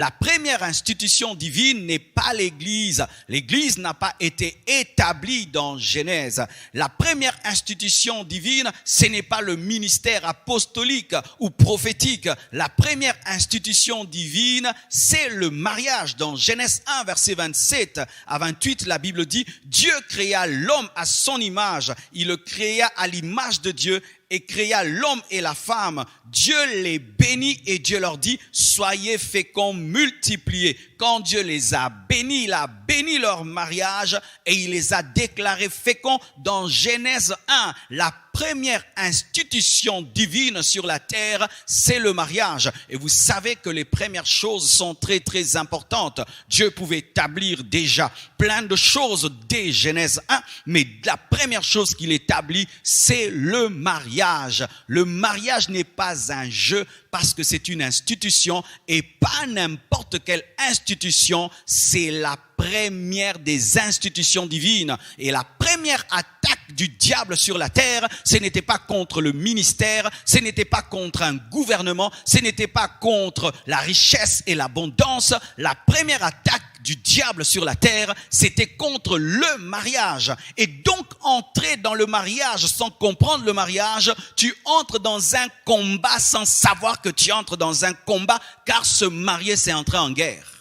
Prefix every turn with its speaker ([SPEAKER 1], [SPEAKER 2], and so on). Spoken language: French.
[SPEAKER 1] La première institution divine n'est pas l'Église. L'Église n'a pas été établie dans Genèse. La première institution divine, ce n'est pas le ministère apostolique ou prophétique. La première institution divine, c'est le mariage. Dans Genèse 1, verset 27 à 28, la Bible dit, Dieu créa l'homme à son image. Il le créa à l'image de Dieu et créa l'homme et la femme. Dieu les bénit et Dieu leur dit, soyez féconds, multipliez. Quand Dieu les a bénis, il a béni leur mariage et il les a déclarés féconds. Dans Genèse 1, la première institution divine sur la terre, c'est le mariage. Et vous savez que les premières choses sont très très importantes. Dieu pouvait établir déjà plein de choses dès Genèse 1, mais la première chose qu'il établit, c'est le mariage. Le mariage n'est pas un jeu parce que c'est une institution et pas n'importe quelle institution, c'est la première des institutions divines. Et la première attaque du diable sur la terre, ce n'était pas contre le ministère, ce n'était pas contre un gouvernement, ce n'était pas contre la richesse et l'abondance. La première attaque du diable sur la terre, c'était contre le mariage. Et donc, entrer dans le mariage sans comprendre le mariage, tu entres dans un combat sans savoir que tu entres dans un combat, car se marier, c'est entrer en guerre.